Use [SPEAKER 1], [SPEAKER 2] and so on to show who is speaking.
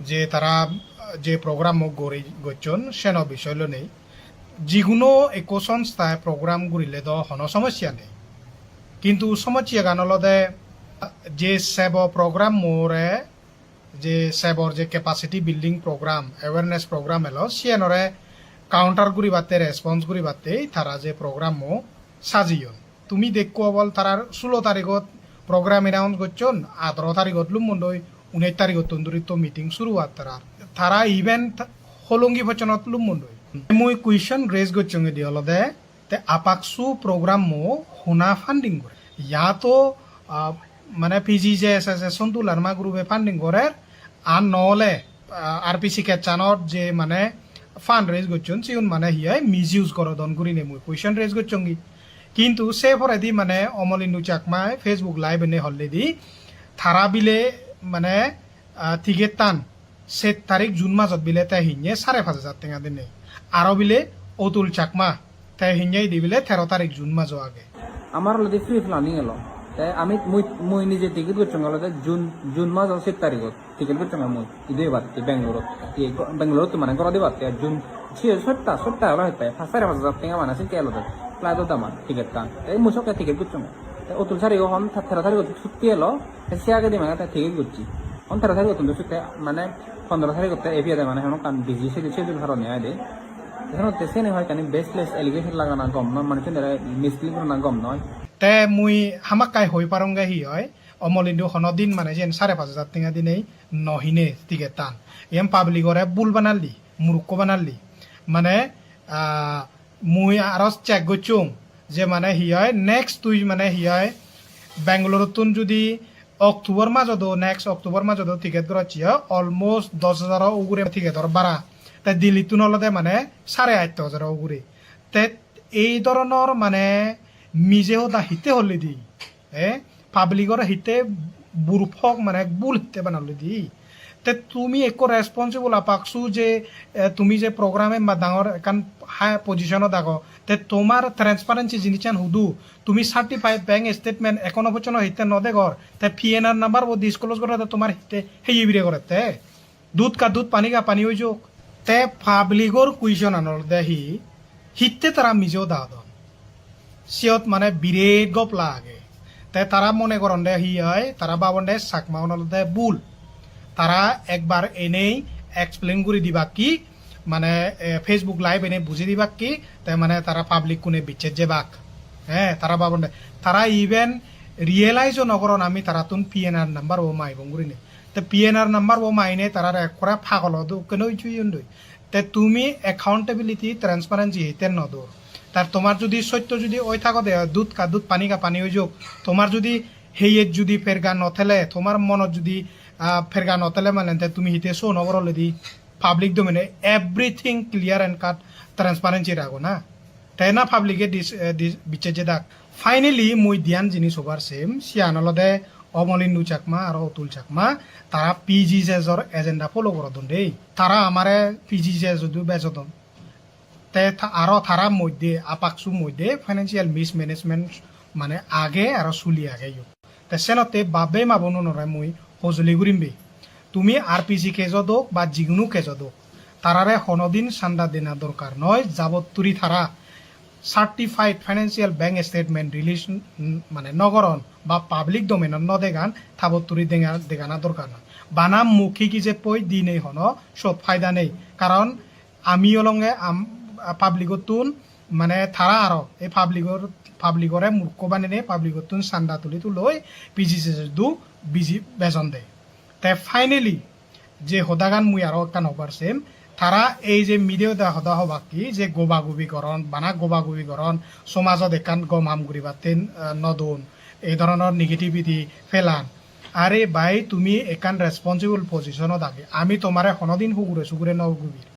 [SPEAKER 1] যে তারা যে প্রোগ্রাম গড়ি গচ্ছন সেন বিষয় নেই যিকোনো একো সংস্থায় প্রোগ্রাম গড়িলে তো হন সমস্যা নেই কিন্তু সমস্যা গানলদে যে সেব প্রোগ্রাম মোরে যে সেবর যে capacity building programme awareness programme এলো সিএনরে কাউন্টার গুড়ি বাতে রেসপন্স গুড়ি বাতে তারা যে প্রোগ্রাম সাজিয়ন তুমি দেখো বল তারার 16 তারিখত প্রোগ্রাম এনাউন্স করছন 18 তারিখত লুমন্ডই 19 তারিখত তন্দুরিত মিটিং শুরু আর তারা ইভেন্ট হলঙ্গি ভচনত লুমন্ডই মুই কুয়েশন রেজ করছঙ্গে দি হলদে তে আপাকসু প্রোগ্রাম হোনা ফান্ডিং করে তো মানে পিজি যে এসোসিয়েশন তো লার্মা গ্রুপে ফান্ডিং করে আর নহলে আরপিসি কেচানত যে মানে ফান্ড রেজ করছন সিউন মানে হিয়াই মিস ইউজ করো দন করি নে মুই কুয়েশন রেজ করছঙ্গি কিন্তু সে ফরেদি মানে অমলিন্দু চাকমায় ফেসবুক লাইভ এনে হলে দি থারা বিলে মানে টিকেট টান 7 তারিখ জুন মাসত বিলে তাই হিঞ্জে 5,500 টাকা দিনে আরো বিলে অতুল চাকমা তাই হিঞ্জাই দি বিলে 13 তারিখ জুন মাস আগে
[SPEAKER 2] আমার হলো ফ্রি প্ল্যানিং এলো তাই আমি মুই নিজে টিকিট করছি হলো জুন মাস 7 তারিখত টিকিট করছি মুই ইদে বাড়তে বেঙ্গালুরু মানে করা দিয়ে বাড়তে জুন ছিল 7টা হলো হইতে 5,500 টাকা মানে আছে কেলো প্লায় তো দামান টিকিট টান এই মুসকে টিকিট করছি অতুল সারি হন 13 তারিখ ছুটি এলো সে আগে দিয়ে মানে টিকিট করছি 13 তারিখ অতুল ছুটি মানে 15 তারিখ এপিয়া দেয় মানে এখন কান বিজি সেদিন ধরনের আয় দেয় এখন তেসে হয় কানি বেসলেস এলিগেশন লাগানা গম নয় মানে মিসলিং না গম নয়
[SPEAKER 1] তে মুই হামাকাই হই পারঙ্গা হি হয় অমলিন্দু হনদিন মানে যেন 5,500 টাকা দিনে নহিনে টিকেট টান এম পাবলিকরে বুল বানালি মূর্খ বানালি মানে মুই আরো চেক করছুম যে মানে হি হয় নেক্সট তুই মানে হি হয় বেঙ্গালুরুতুন যদি অক্টোবর মাঝত নেক্সট অক্টোবর মাঝত টিকেট করাচ্ছি অলমোস্ট 10,000 উগুরে টিকেটর বাড়া তাই দিল্লিতুন হলদে মানে 8,500 উগুরে তে এই ধরনের মানে মিজেও দা হিতে হলে দি পাবলিকর হিতে বুরফক মানে বুল হিতে বানালে দি তে তুমি একো রেসপন্সিবল আপাকছু যে তুমি যে প্রোগ্রামে বা ডাঙর একান হাই পজিশনত দাগো তে তোমার ট্রান্সপারেন্সি জিনিসান হুদু তুমি সার্টিফাইড ব্যাংক স্টেটমেন্ট এখনো পর্যন্ত হিতে নদে ঘর তে পিএনআর নাম্বার ও ডিসক্লোজ করে তোমার হিতে হেই বিরে করে তে দুধ কা দুধ পানি কা পানি হয়ে যোগ তে পাবলিকর কুইশন আনল দেহি হিতে তারা মিজেও দা দন সিয়ত মানে বিরেট গপলা আগে তাই তারা মনে করেন দে হি হয় তারা বাবন দে চাকমাউন দে বুল তারা একবার এনেই এক্সপ্লেন করে দিবা কি মানে ফেসবুক লাইভ এনে বুঝে দিবা কি তাই মানে তারা পাবলিক কোনে বিচ্ছেদ যে বাক তারা বাবন দে তারা ইভেন রিয়েলাইজও নকরন আমি তারা তুন পিএনআর নাম্বার ও মাইবং গুরি নে তে পিএনআর নাম্বার ও মাইনে তারা একরা ফাগল কেন চুই তে তুমি একাউন্টেবিলিটি ট্রান্সপারেন্সি হিতেন নদর তার তোমার যদি সত্য যদি ওই থাকো দে দুধ কা দুধ পানি কা পানি হয়ে যোগ তোমার যদি হেয়ের যদি ফেরগা নথেলে তোমার মনত যদি ফেরগা নথেলে মানে তুমি হিতে শো নগর দি পাবলিক ডোমেনে everything clear and cut transparency রাখো না তাই না পাবলিকে বিচ্ছে যে দাক ফাইনালি মুই দিয়ান জিনিস ওভার সেম সিয়ানলদে অমলিন্দু চাকমা আর অতুল চাকমা তারা পিজিজেজর এজেন্ডা ফলো করদন দেই তারা আমারে পিজিজেজ যদিও বেজদন তে আরো তারা মধ্যে আপাকসু মধ্যে ফাইন্যান্সিয়াল মিসম্যানেজমেন্ট মানে আগে আর চুলি আগে তে সেনতে বাবে মাবনো নরাই মুই সজুলি ঘুরিমবে তুমি আরপিসি কেজদক বা যিকোনো কেজদক তারারে হনদিন চান্দা দেনা দরকার নয় যাবতুরি তারা certified financial bank statement release মানে নগরন বা পাবলিক ডোমেনত নদেগান থাবতুরি দেগানা দরকার নয় বানাম মুখী কি যে পই দিনেই হন সব ফায়দা নেই কারণ আমি অলঙ্গে পাবলিকতুন মানে থারা আরো এই পাবলিকরে মূর্খ বানিয়ে পাবলিকতুন চান্দা তুলি তুলৈ পিজিছে দু বিজি বেজন দে তে ফাইনালি যে হদাগান মুই আরো একটা নবার সেম তারা এই যে মিডিয়া দা হদা হবাকি যে গোবাগুবিকরণ বানা গোবাগুবিকরণ সমাজত একান গমাম ঘুরিবাতেন নদন এই ধরনের নেগেটিভিটি ফেলান আরে ভাই তুমি একান রেসপন্সিবল পজিশনত আগে আমি তোমারে হনদিন সুগুরে নগুবির